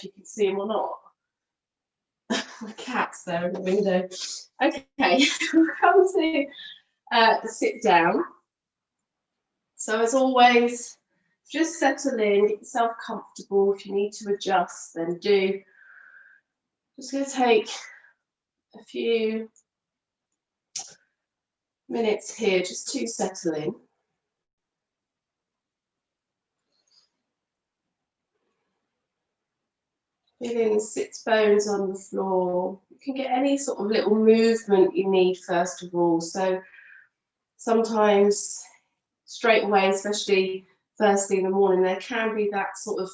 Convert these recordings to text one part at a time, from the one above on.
if you can see him or not. My cat's there in the window. Okay, we'll come to the sit down. So as always, just settle in, get yourself comfortable. If you need to adjust, then do. Just going to take a few minutes here just to settle in. Feeling the sits bones on the floor. You can get any sort of little movement you need first of all. So sometimes straight away, especially first thing in the morning, there can be that sort of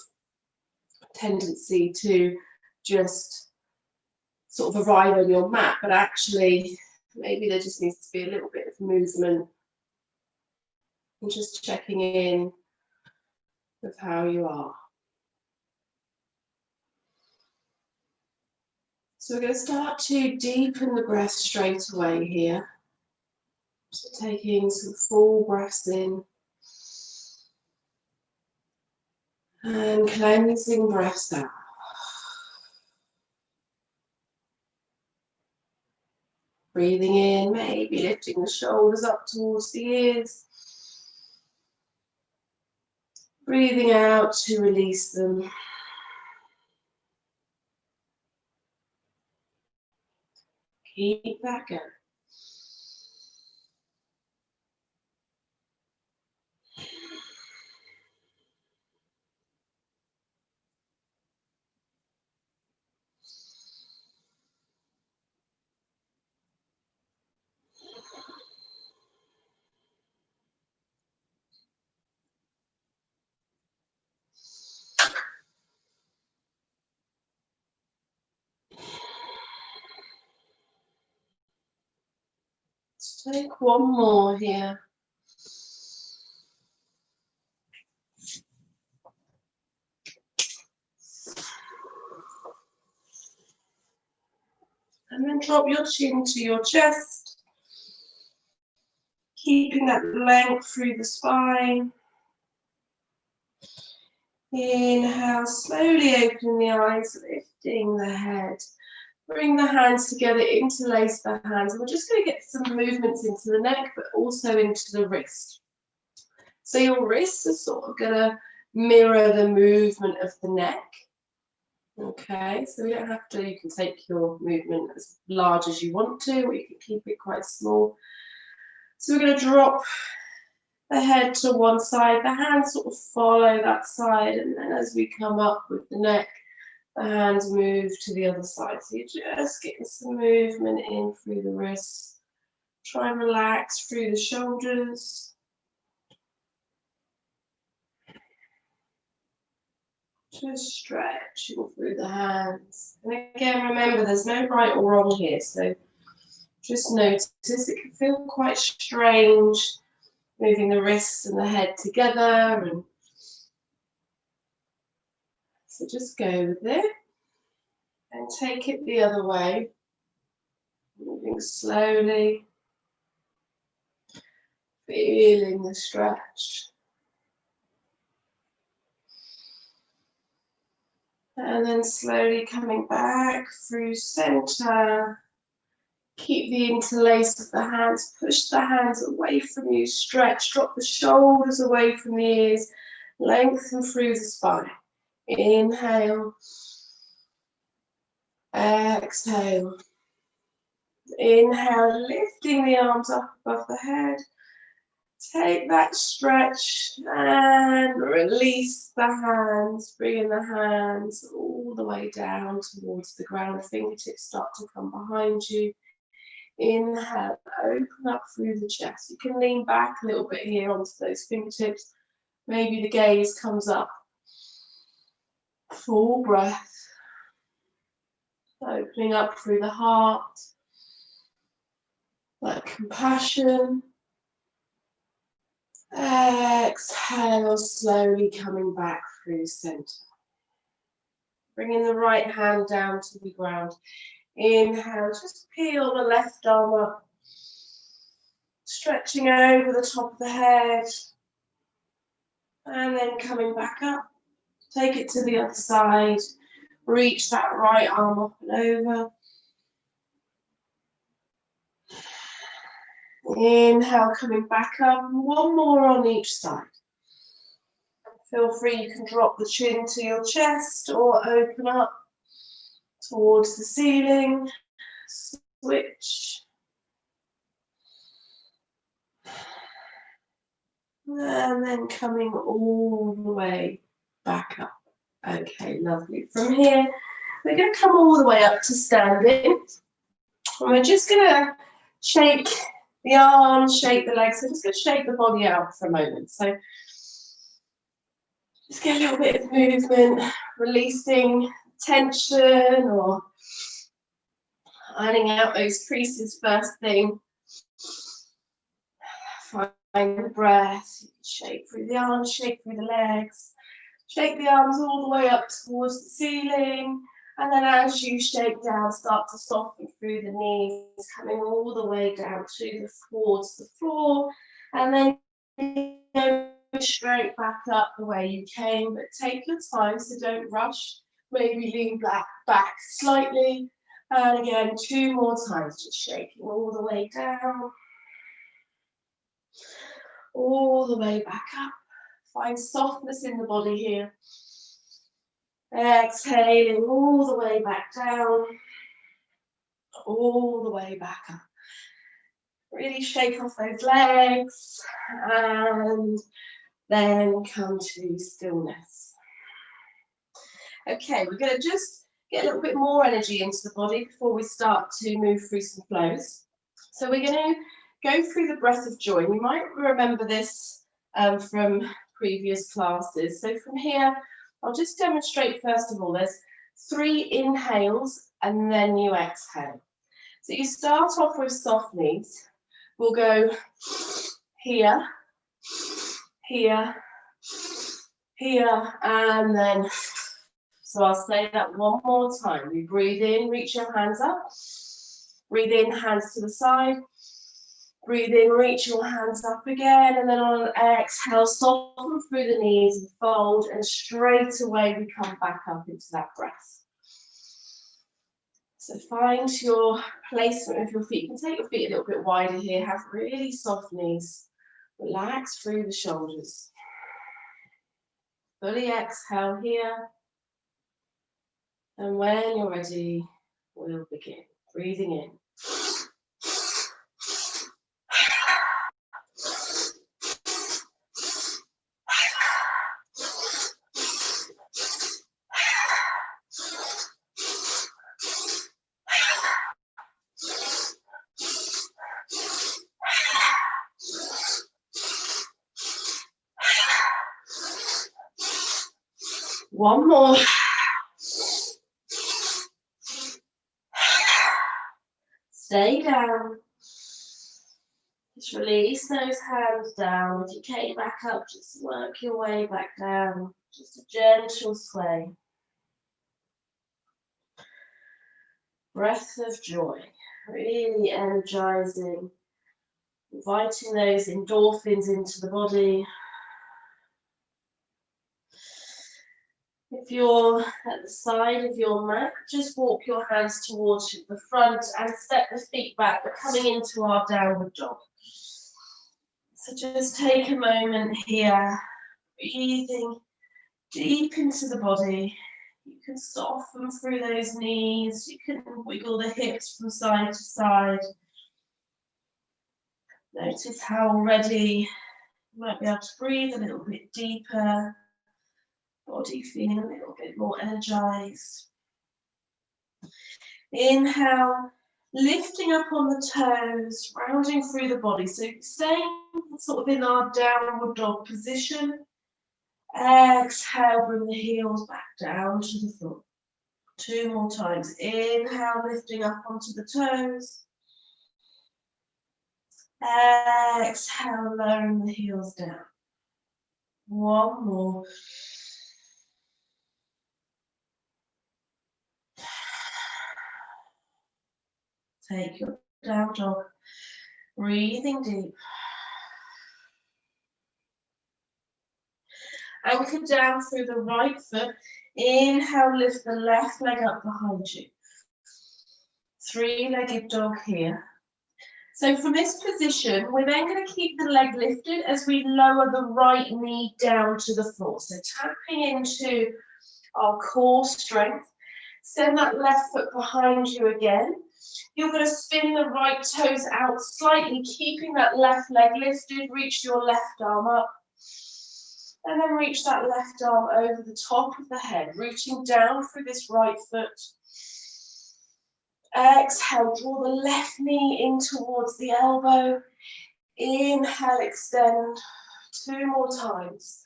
tendency to just sort of arrive on your mat, but actually maybe there just needs to be a little bit of movement and just checking in with how you are. So we're going to start to deepen the breath straight away here. So taking some full breaths in and cleansing breaths out. Breathing in, maybe lifting the shoulders up towards the ears. Breathing out to release them. Keep that going. Let's take one more here. And then drop your chin to your chest, keeping that length through the spine. Inhale, slowly open the eyes, lifting the head. Bring the hands together, interlace the hands. And we're just going to get some movements into the neck, but also into the wrist. So your wrists are sort of going to mirror the movement of the neck. Okay, so we don't have to, you can take your movement as large as you want to, or you can keep it quite small. So we're going to drop the head to one side, the hands sort of follow that side, and then as we come up with the neck, the hands move to the other side. So you're just getting some movement in through the wrists. Try and relax through the shoulders. Just stretching through the hands. And again, remember, there's no right or wrong here. So just notice it can feel quite strange, moving the wrists and the head together. And so just go with it. And take it the other way. Moving slowly. Feeling the stretch. And then slowly coming back through center. Keep the interlace of the hands. Push the hands away from you. Stretch. Drop the shoulders away from the ears. Lengthen through the spine. Inhale. Exhale. Inhale, lifting the arms up above the head. Take that stretch and release the hands, bringing the hands all the way down towards the ground. Fingertips start to come behind you. Inhale, open up through the chest. You can lean back a little bit here onto those fingertips. Maybe the gaze comes up. Full breath. Opening up through the heart. That compassion. Exhale, slowly coming back through center. Bringing the right hand down to the ground. Inhale, just peel the left arm up. Stretching over the top of the head. And then coming back up. Take it to the other side. Reach that right arm up and over. Inhale, coming back up. One more on each side. Feel free, you can drop the chin to your chest or open up towards the ceiling. Switch. And then coming all the way back up. Okay, lovely. From here, we're going to come all the way up to standing. And we're just going to shake the arms, shake the legs. We're just going to shake the body out for a moment. So just get a little bit of movement, releasing tension or ironing out those creases first thing. Find the breath. Shake through the arms, shake through the legs. Shake the arms all the way up towards the ceiling. And then as you shake down, start to soften through the knees, coming all the way down towards the floor. And then go straight back up the way you came, but take your time, so don't rush. Maybe lean back slightly. And again, 2 more times, just shaking all the way down. All the way back up. Find softness in the body here. Exhaling all the way back down. All the way back up. Really shake off those legs. And then come to stillness. Okay, we're going to just get a little bit more energy into the body before we start to move through some flows. So we're going to go through the breath of joy. You might remember this from previous classes. So from here, I'll just demonstrate first of all, there's 3 inhales and then you exhale. So you start off with soft knees. We'll go here, here, here, and then, so I'll say that one more time. We breathe in, reach your hands up. Breathe in, hands to the side. Breathe in, reach your hands up again, and then on an exhale, soften through the knees and fold, and straight away we come back up into that breath. So find your placement of your feet. You can take your feet a little bit wider here, have really soft knees. Relax through the shoulders. Fully exhale here. And when you're ready, we'll begin. Breathing in. One more. Stay down. Just release those hands down. As you came back up, just work your way back down. Just a gentle sway. Breath of joy. Really energizing. Inviting those endorphins into the body. If you're at the side of your mat, just walk your hands towards the front and step the feet back, but coming into our downward dog. So just take a moment here, breathing deep into the body. You can soften through those knees, you can wiggle the hips from side to side. Notice how already you might be able to breathe a little bit deeper. Body feeling a little bit more energized. Inhale, lifting up on the toes, rounding through the body. So staying sort of in our downward dog position. Exhale, bring the heels back down to the floor. 2 more times. Inhale, lifting up onto the toes. Exhale, lowering the heels down. 1 more. Take your down dog, breathing deep. Anchor down through the right foot Inhale, lift the left leg up behind you. Three-legged dog here. So from this position, we're then going to keep the leg lifted as we lower the right knee down to the floor. So tapping into our core strength. Send that left foot behind you again. You're going to spin the right toes out slightly, keeping that left leg lifted. Reach your left arm up. And then reach that left arm over the top of the head, reaching down through this right foot. Exhale, draw the left knee in towards the elbow. Inhale, extend. 2 more times.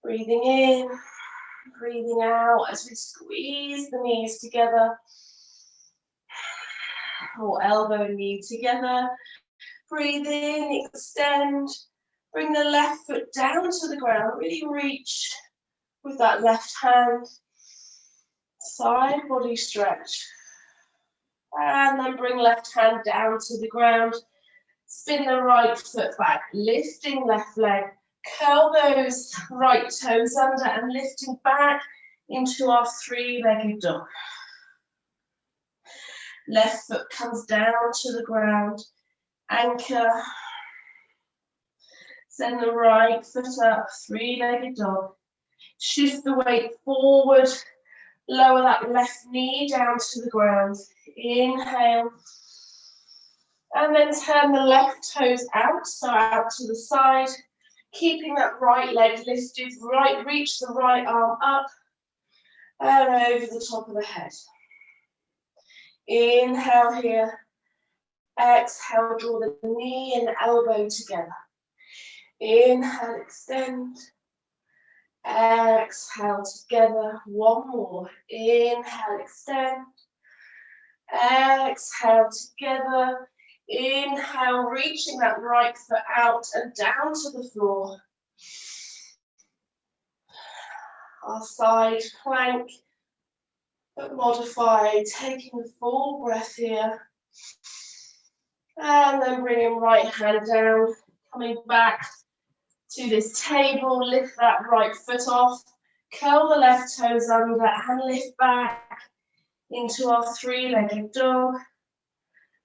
Breathing in, breathing out as we squeeze the knees together. Or elbow and knee together. Breathe in, extend. Bring the left foot down to the ground. Really reach with that left hand. Side body stretch. And then bring left hand down to the ground. Spin the right foot back, lifting left leg. Curl those right toes under and lifting back into our three-legged dog. Left foot comes down to the ground. Anchor. Send the right foot up, three-legged dog. Shift the weight forward. Lower that left knee down to the ground. Inhale. And then turn the left toes out, so out to the side. Keeping that right leg lifted, reach the right arm up and over the top of the head. Inhale here. Exhale, draw the knee and elbow together. Inhale, extend. Exhale together. One more. Inhale, extend. Exhale together. Inhale, reaching that right foot out and down to the floor. Our side plank, but modified, taking a full breath here. And then bringing right hand down, coming back to this table, lift that right foot off, curl the left toes under and lift back into our three-legged dog.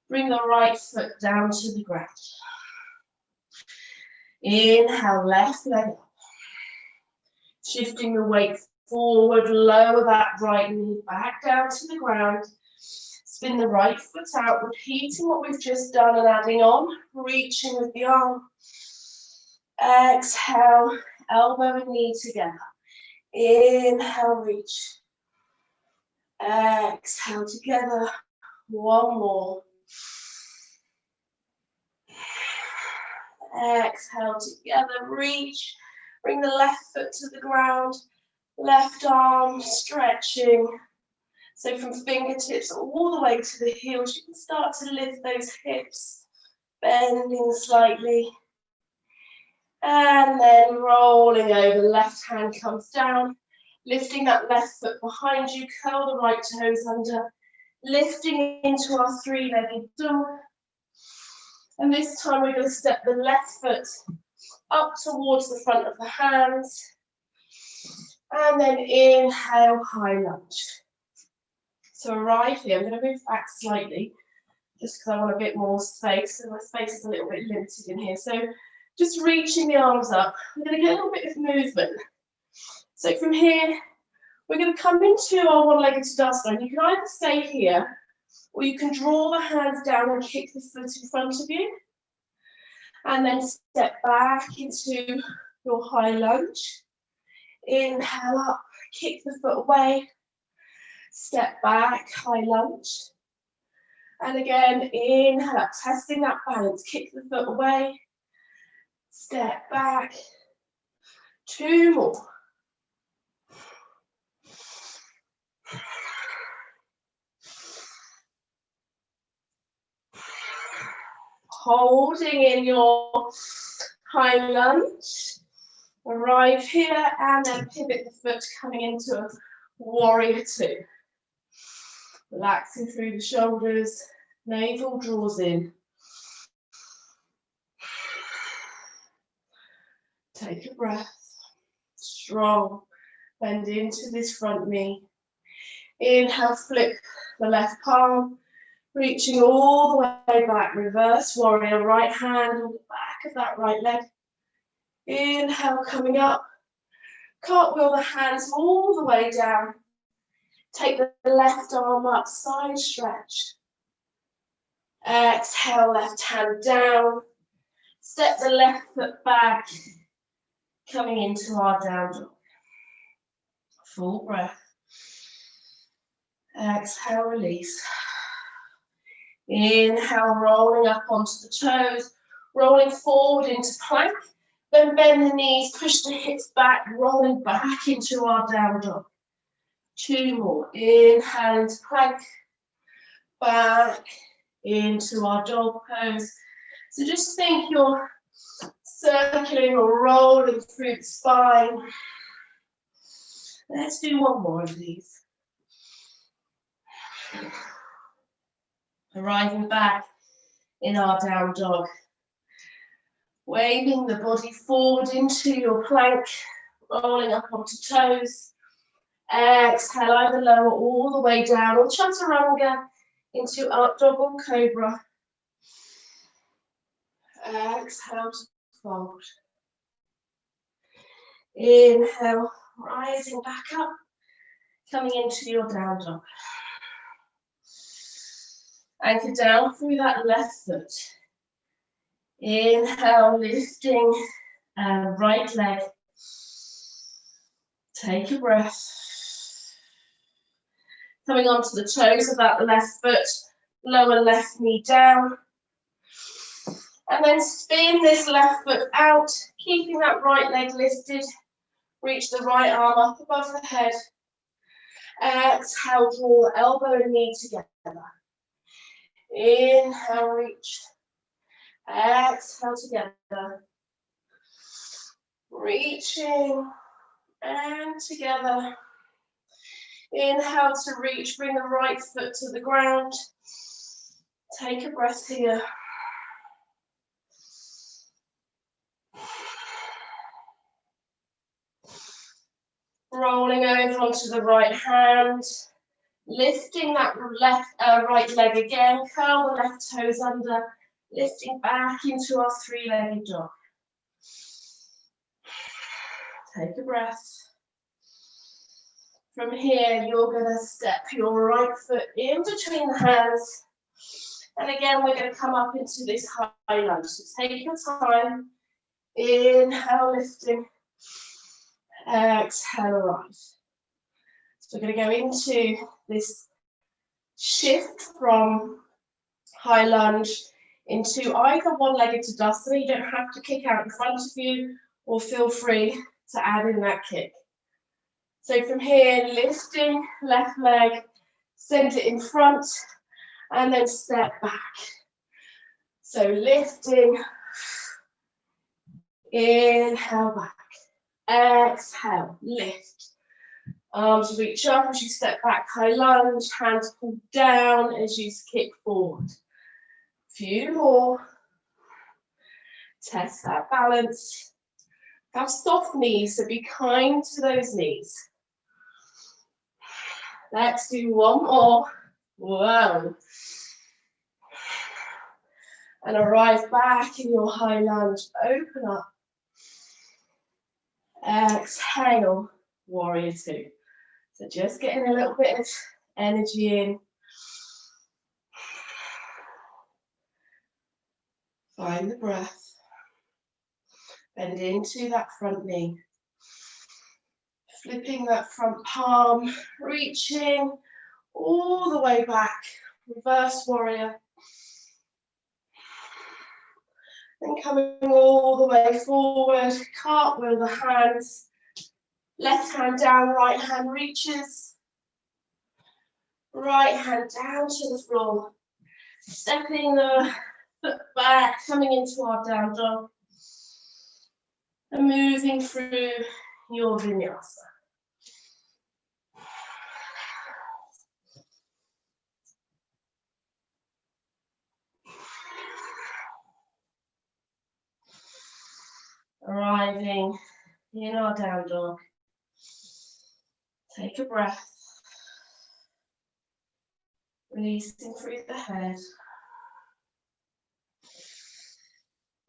Bring the right foot down to the ground. Inhale, left leg up. Shifting the weight forward, lower that right knee back down to the ground. Spin the right foot out, repeating what we've just done and adding on, reaching with the arm. Exhale, elbow and knee together. Inhale, reach. Exhale together. One more. Exhale together, reach. Bring the left foot to the ground. Left arm stretching. So from fingertips all the way to the heels, you can start to lift those hips, bending slightly. And then rolling over, left hand comes down, lifting that left foot behind you, curl the right toes under, lifting into our three-legged dog. And this time we're going to step the left foot up towards the front of the hands. And then inhale, high lunge. So arrive here, I'm going to move back slightly, just because I want a bit more space, and my space is a little bit limited in here. So just reaching the arms up, we're going to get a little bit of movement. So from here, we're going to come into our one-legged Tadasana. You can either stay here, or you can draw the hands down and kick the foot in front of you. And then step back into your high lunge. Inhale up, kick the foot away. Step back, high lunge. And again, inhale up, testing that balance. Kick the foot away. Step back. 2 more. Holding in your high lunge. Arrive here and then pivot the foot coming into a warrior 2. Relaxing through the shoulders, navel draws in. Take a breath. Strong Bend into this front knee. Inhale, flip the left palm, reaching all the way back. Reverse warrior, right hand on the back of that right leg. Inhale, coming up. Cartwheel the hands all the way down. Take the left arm up, side stretched. Exhale, left hand down. Step the left foot back, coming into our down dog. Full breath. Exhale, release. Inhale, rolling up onto the toes, rolling forward into plank. Then bend the knees, push the hips back, rolling back into our down dog. 2 more. Inhale into plank, back into our dog pose. So just think you're circling or rolling through the spine. Let's do 1 more of these. Arriving back in our down dog. Waving the body forward into your plank, rolling up onto toes. Exhale, either lower all the way down or chaturanga into up dog or cobra. Exhale to fold. Inhale, rising back up, coming into your down dog. Anchor down through that left foot. Inhale, lifting right leg. Take a breath. Coming onto the toes of that left foot, lower left knee down. And then spin this left foot out, keeping that right leg lifted. Reach the right arm up above the head. Exhale, draw elbow and knee together. Inhale, reach. Exhale, together. Reaching and together. Inhale to reach, bring the right foot to the ground. Take a breath here. Rolling over onto the right hand. Lifting that right leg again. Curl the left toes under. Lifting back into our 3-legged dog. Take a breath. From here, you're going to step your right foot in between the hands. And again, we're going to come up into this high lunge. So take your time. Inhale, lifting. Exhale, rise. So we're going to go into this shift from high lunge into either one-legged Tadasana. You don't have to kick out in front of you, or feel free to add in that kick. So from here, lifting left leg, send it in front, and then step back. So lifting, inhale back, exhale, lift. Arms reach up as you step back, high lunge, hands pull down as you kick forward. Few more. Test that balance. Have soft knees, so be kind to those knees. Let's do 1 more. 1. And arrive back in your high lunge. Open up. Exhale, warrior 2. So just getting a little bit of energy in. Find the breath. Bend into that front knee. Flipping that front palm, reaching all the way back. Reverse warrior. Then coming all the way forward, cartwheel the hands. Left hand down, right hand reaches. Right hand down to the floor. Stepping the foot back, coming into our down dog. And moving through your vinyasa. Arriving in our down dog. Take a breath. Releasing through the head.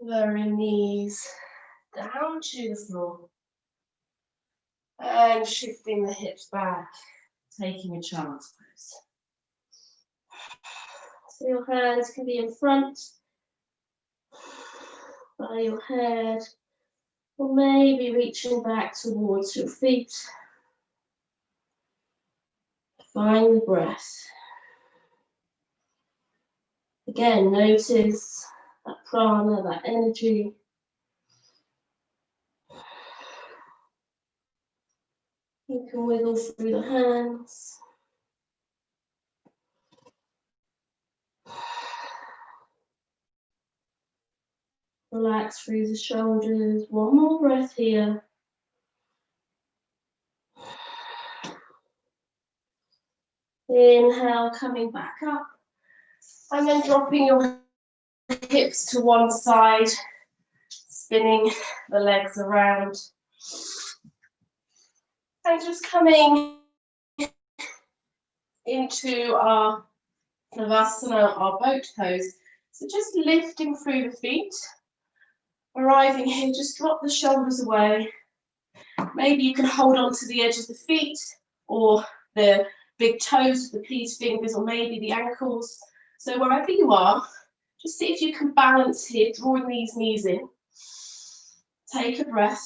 Lowering knees down to the floor. And shifting the hips back. Taking a child's pose. So your hands can be in front by your head. Or maybe reaching back towards your feet. Find the breath. Again, notice that prana, that energy. You can wiggle through the hands. Relax through the shoulders. One more breath here. Inhale, coming back up. And then dropping your hips to one side. Spinning the legs around. And just coming into our Navasana, our boat pose. So just lifting through the feet. Arriving here, just drop the shoulders away. Maybe you can hold on to the edge of the feet or the big toes, the peas fingers, or maybe the ankles. So wherever you are, just see if you can balance here, drawing these knees in. Take a breath.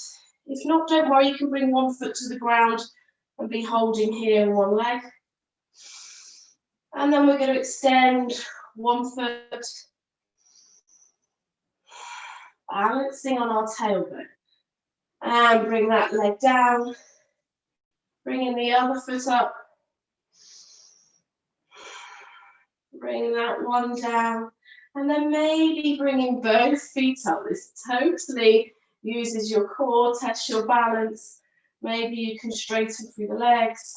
If not, don't worry, you can bring one foot to the ground and be holding here in one leg. And then we're going to extend one foot, balancing on our tailbone. And bring that leg down. Bringing the other foot up. Bring that one down. And then maybe bringing both feet up. This totally uses your core, tests your balance. Maybe you can straighten through the legs.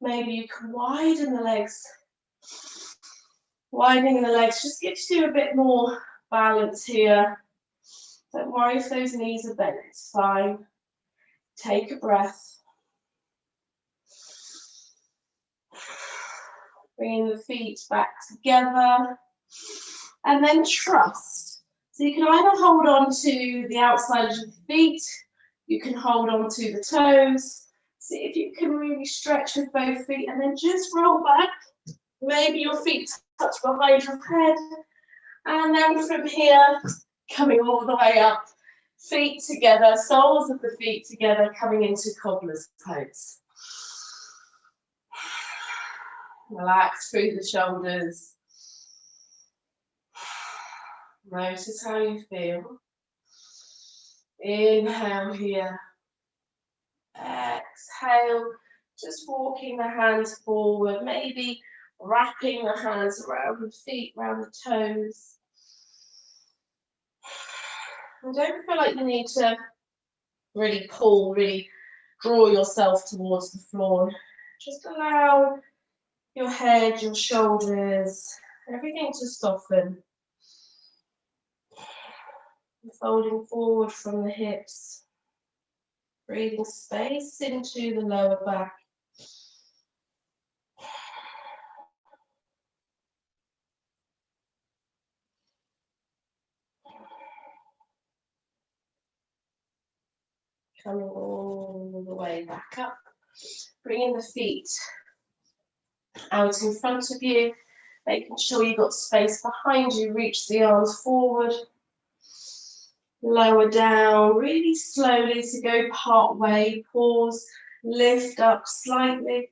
Maybe you can widen the legs. Widening the legs just gives you a bit more balance here. Don't worry if those knees are bent, it's fine. Take a breath. Bringing the feet back together. And then trust. So you can either hold on to the outside of the feet, you can hold on to the toes. See if you can really stretch with both feet and then just roll back. Maybe your feet touch behind your head. And then from here, coming all the way up, feet together, soles of the feet together, coming into cobbler's pose. Relax through the shoulders. Notice how you feel. Inhale here. Exhale, just walking the hands forward, maybe wrapping the hands around the feet, around the toes. And don't feel like you need to really pull, really draw yourself towards the floor. Just allow your head, your shoulders, everything to soften. Folding forward from the hips. Breathing space into the lower back. Coming all the way back up. Bringing the feet out in front of you. Making sure you've got space behind you. Reach the arms forward. Lower down really slowly to go part way. Pause. Lift up slightly.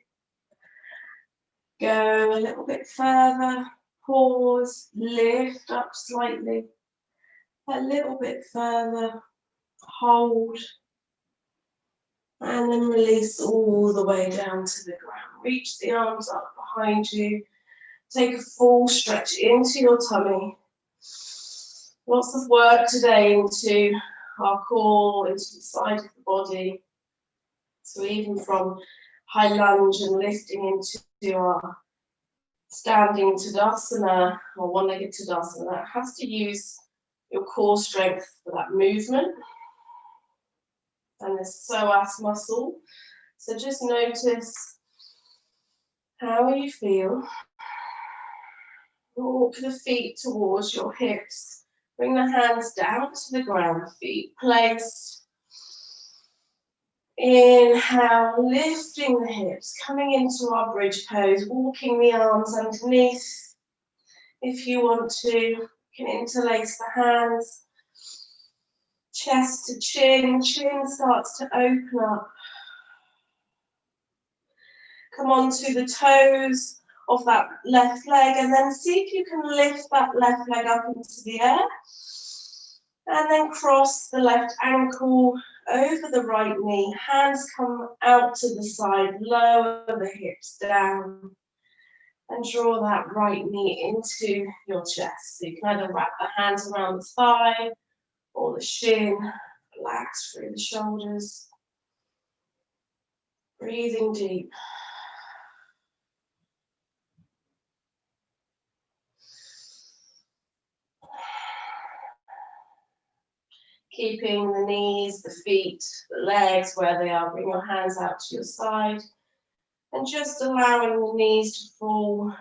Go a little bit further. Pause. Lift up slightly. A little bit further. Hold. And then release all the way down to the ground. Reach the arms up behind you. Take a full stretch into your tummy. Lots of work today into our core, into the side of the body. So even from high lunge and lifting into our standing Tadasana or one-legged Tadasana, that has to use your core strength for that movement. And the psoas muscle. So just notice how you feel. Walk the feet towards your hips. Bring the hands down to the ground, feet placed. Inhale, lifting the hips, coming into our bridge pose, walking the arms underneath. If you want to, you can interlace the hands. Chest to chin, chin starts to open up. Come onto the toes of that left leg and then see if you can lift that left leg up into the air. And then cross the left ankle over the right knee. Hands come out to the side, lower the hips down. And draw that right knee into your chest. So you can either wrap the hands around the thigh or the shin. Relax through the shoulders. Breathing deep. Keeping the knees, the feet, the legs where they are. Bring your hands out to your side. And just allowing the knees to fall,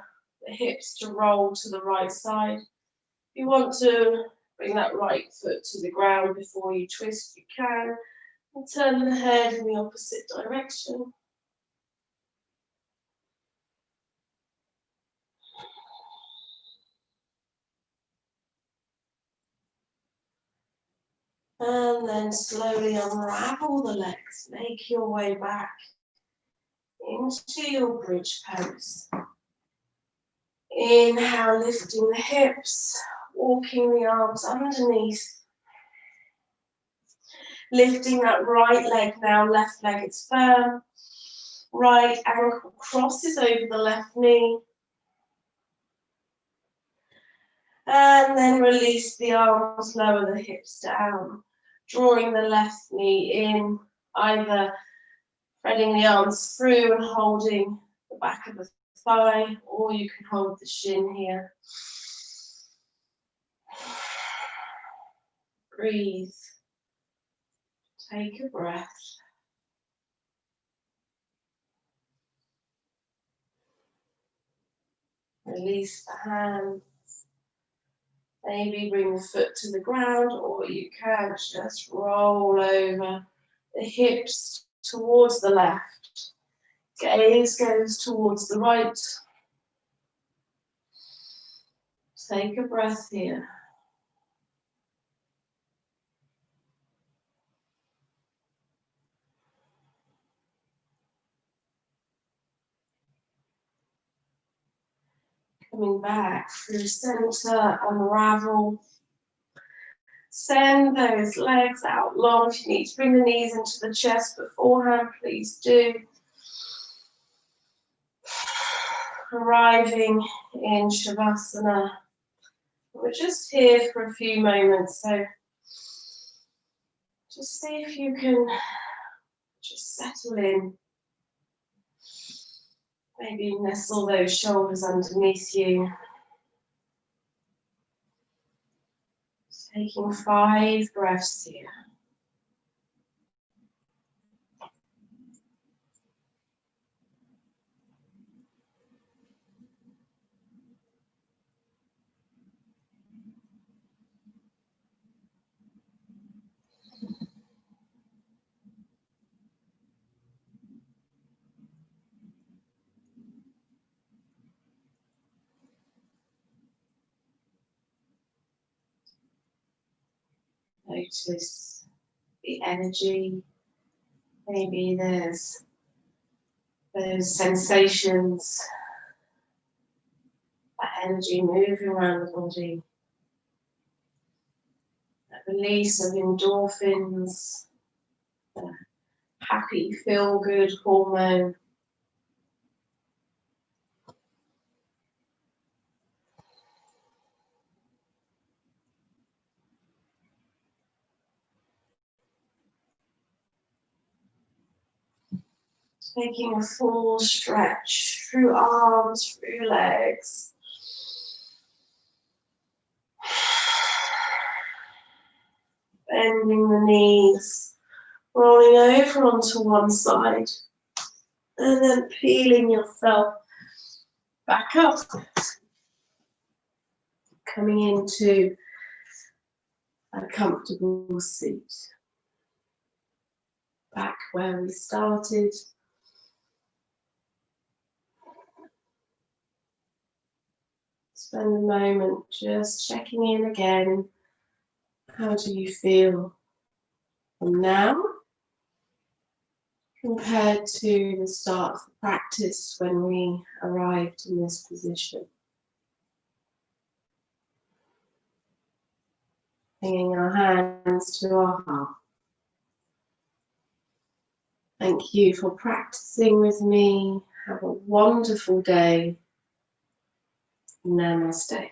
the hips to roll to the right side. If you want to bring that right foot to the ground before you twist, you can. And turn the head in the opposite direction. And then slowly unravel the legs. Make your way back into your bridge pose. Inhale, lifting the hips, walking the arms underneath. Lifting that right leg now, left leg is firm. Right ankle crosses over the left knee. And then release the arms, lower the hips down. Drawing the left knee in, either threading the arms through and holding the back of the thigh, or you can hold the shin here. Breathe. Take a breath. Release the hands. Maybe bring the foot to the ground, or you can just roll over the hips towards the left. Gaze goes towards the right. Take a breath here. Coming back through center, unravel. Send those legs out long. If you need to bring the knees into the chest beforehand, please do. Arriving in Shavasana. We're just here for a few moments, so just see if you can just settle in. Maybe nestle those shoulders underneath you. Taking 5 breaths here. Notice the energy. Maybe there's those sensations, that energy moving around the body. That release of endorphins, the happy, feel-good hormone. Taking a full stretch through arms, through legs. Bending the knees, rolling over onto one side. And then peeling yourself back up. Coming into a comfortable seat. Back where we started. Spend a moment just checking in again. How do you feel now compared to the start of the practice when we arrived in this position? Bringing our hands to our heart. Thank you for practicing with me. Have a wonderful day. Namaste.